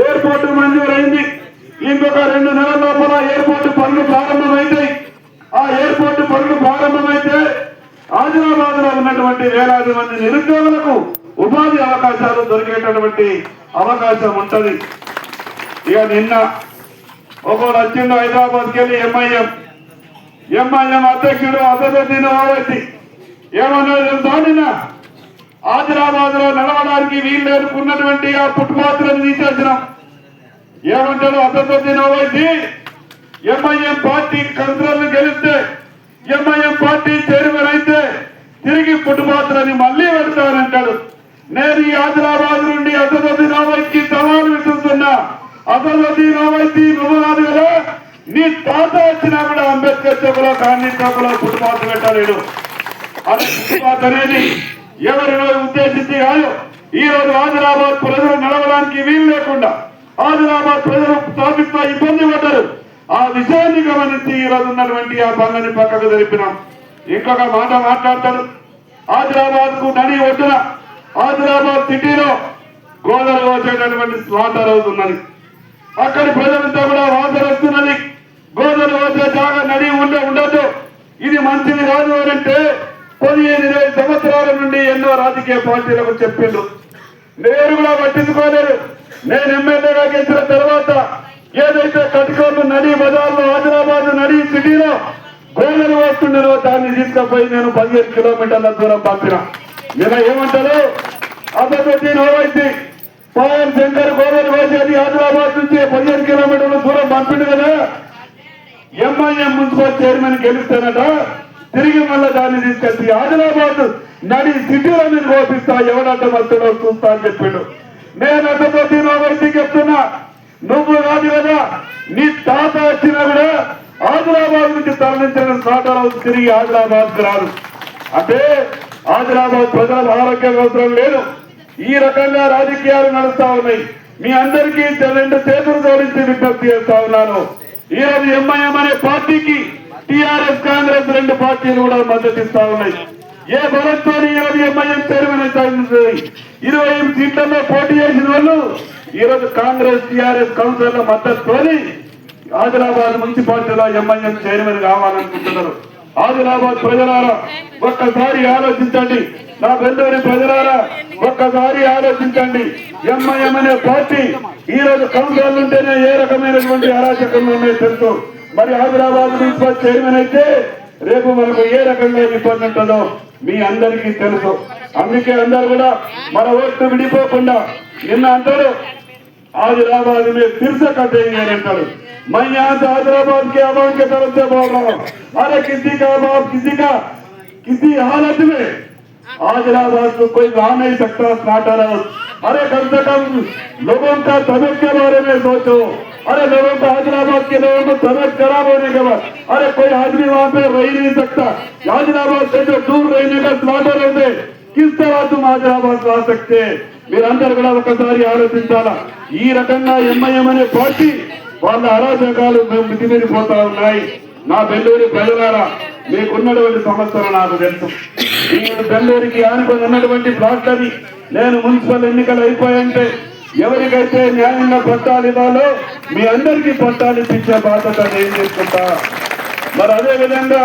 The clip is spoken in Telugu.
ఎయిర్పోర్టు మంజూరైంది. ఇంకొక 2 నెలల లోపల ఎయిర్పోర్టు పనులు ప్రారంభమైతాయి. ఆ ఎయిర్పోర్టు పనులు ప్రారంభమైతే ఆదిలాబాద్ లో ఉన్నటువంటి వేలాది మంది నిరుద్యోగులకు ఉపాధి అవకాశాలు దొరికేటటువంటి అవకాశం ఉంటది. ఇక నిన్న ఒకరు వచ్చిండు హైదరాబాద్కి వెళ్ళి ఎంఐఎం అధ్యక్షుడు అసదుద్దీన్ ఓవైసీ ఏమన్నా తెలుసా, నిన్న ఆదిలాబాద్ లో నడవడానికి వీళ్ళు ఎదుర్కొన్నటువంటి ఆ ఫుట్పాత్లను తీసేసినాం. ఏమంటాడు Asaduddin Owaisi, MIM party control గెలిస్తే ఎంఐఎం పార్టీ చైర్మన్ అయితే తిరిగి ఫుట్పాత్లని మళ్లీ పెడతానంటాడు. నేను ఈ ఆదిలాబాద్ నుండి అసదుద్దీన్ ఓవైసీకి సవాలు విసురుతున్నా. అసదుద్దీన్ ఓవైసీ నువ్వు కాదు కదా, నీ తాత వచ్చినా కూడా అంబేద్కర్ చౌకలో గాంధీ చౌకలో ఫుట్పాత్ పెట్టలేడు. అదే ఫుట్పాత్ అనేది ఎవరినో ఉద్దేశించి కాదు. ఈ రోజు ఆదిలాబాద్ ప్రజలు నడవడానికి వీలు లేకుండా ఆదిలాబాద్ ప్రజలు ట్రాఫిక్ తో ఇబ్బంది పడ్డారు. ఆ విషయాన్ని గమనించి ఈ రోజు ఉన్నటువంటి ఆ పనులని పక్కకు జరిపినాం. ఇంకొక మాట మాట్లాడతాడు. ఆదిలాబాద్ కు నడి ఒడ్డున ఆదిలాబాద్ సిటీలో గోదావరి వచ్చేటటువంటి స్లాటర్ హౌస్ ఉన్నది. అక్కడి ప్రజలంతా కూడా వాసన వస్తున్నది. గోదావరి వచ్చే జాగా నడి ఉండదు. ఇది మంచిది కాదు అంటే 15-20 సంవత్సరాల నుండి ఎన్నో రాజకీయ పార్టీలకు చెప్పిండ్రు. నేను కూడా పట్టించుకోలేదు. నేను ఎమ్మెల్యేగా గెలిచిన తర్వాత ఏదైతే కటికోళ్ళు నడి బజార్లో ఆదిలాబాద్ నడి సిటీలో గోదావరి వస్తుండేనో దాన్ని తీసుకుపోయి నేను 15 కిలోమీటర్ల దూరం పంపిన. నిన్న ఏమంటారు అసదుద్దీన్ ఓవైసీ పాయల్ శంకర్ గోదావరి వచ్చేది ఆదిలాబాద్ నుంచి 15 కిలోమీటర్ల దూరం పంపిండు కదా. ఎంఐఎం మున్సిపల్ చైర్మన్ గెలుస్తానట, తిరిగి మళ్ళీ దాన్ని తీసుకొచ్చి ఆదిలాబాద్ నడి సిటీలో నేను ఓపిస్తా, ఎవడంట వస్తాడో చూస్తా అని చెప్పిండు. నేను అసదుద్దీన్ ఓవైసీ చెప్తున్నా, నువ్వు కాదు కదా, నీ తాత వచ్చినా కూడా ఆదిలాబాద్ నుంచి తరలించిన స్లాటర్ హౌస్ తిరిగి ఆదిలాబాద్ రాదు. అంటే ఆదిలాబాద్ ప్రజల ఆరోగ్యం అవసరం లేదు. ఈ రకంగా రాజకీయాలు నడుస్తా ఉన్నాయి. మీ అందరికీ 2 చేతులు జోడించి విజ్ఞప్తి చేస్తా ఉన్నాను. ఈ రోజు ఎంఐఎం అనే పార్టీకి టిఆర్ఎస్ కాంగ్రెస్ 2 పార్టీలు కూడా మద్దతు ఇస్తా ఉన్నాయి. ఏ బలంతో ఈ రోజు ఎంఐఎం చైర్మన్ అయితే 20 సీట్లలో పోటీ చేసిన వాళ్ళు ఈ రోజు కాంగ్రెస్ టిఆర్ఎస్ కౌన్సిల్ మద్దతుతో ఆదిలాబాద్ మున్సిపాలిటీలో ఎంఐఎం చైర్మన్ కావాలనుకుంటున్నారు. ఆదిలాబాద్ ప్రజలారా ఒక్కసారి ఆలోచించండి. నా బెండూరి ప్రజలారా ఒక్కసారి ఆలోచించండి. ఎంఐఎం అనే పార్టీ ఈ రోజు కౌన్సిల్ ఉంటేనే ఏ రకమైనటువంటి అరాచకలు ఉన్నాయో తెలుసు. మరి ఆదిలాబాద్ మున్సిపల్ చైర్మన్ అయితే రేపు మనకు ఏ రకంగా ఇబ్బంది ఉంటుందో మీ అందరికీ తెలుసు. అందుకే అందరూ కూడా మన ఓట్లు విడిపోకుండా నిన్న అంటారు आदिलाबाद में फिर से कटेंगे अंటారు. मैं यहाँ से हैदराबाद के आवाम के तरफ से बोल रहा हूँ, अरे किसी का बाप किसी हालत में आदिलाबाद को कोई ला नहीं सकता स्लाटर हाउस. अरे कम से कम लोगों का तबीयत के बारे में सोचो. अरे लोगों का हैदराबाद के लोगों को तबीयत खराब होने के बाद अरे कोई आदमी वहाँ पे रह नहीं सकता. हैदराबाद से जो दूर रहने का स्लाटर हाउस है, किस तरह तुम हैदराबाद ला सकते? మీరందరూ కూడా ఒకసారి ఆలోచించాలా. ఈ రకంగా ఎంఐఎం అనే పార్టీ వాళ్ళ అరాచకాలు మితిమీరిపోతా ఉన్నాయి. నా బెల్లూరి ప్రజలారా మీకున్నటువంటి సమస్యలు నాకు తెలుసు. ఈ బెల్లూరికి ఆనుకొని ఉన్నటువంటి ప్లాట్లని నేను మున్సిపల్ ఎన్నికలు అయిపోయాయంటే ఎవరికైతే న్యాయంగా పట్టాలు ఇవ్వాలో మీ అందరికీ పట్టాలు ఇప్పించే బాధ్యత నేను తీసుకుంటా. మరి అదే విధంగా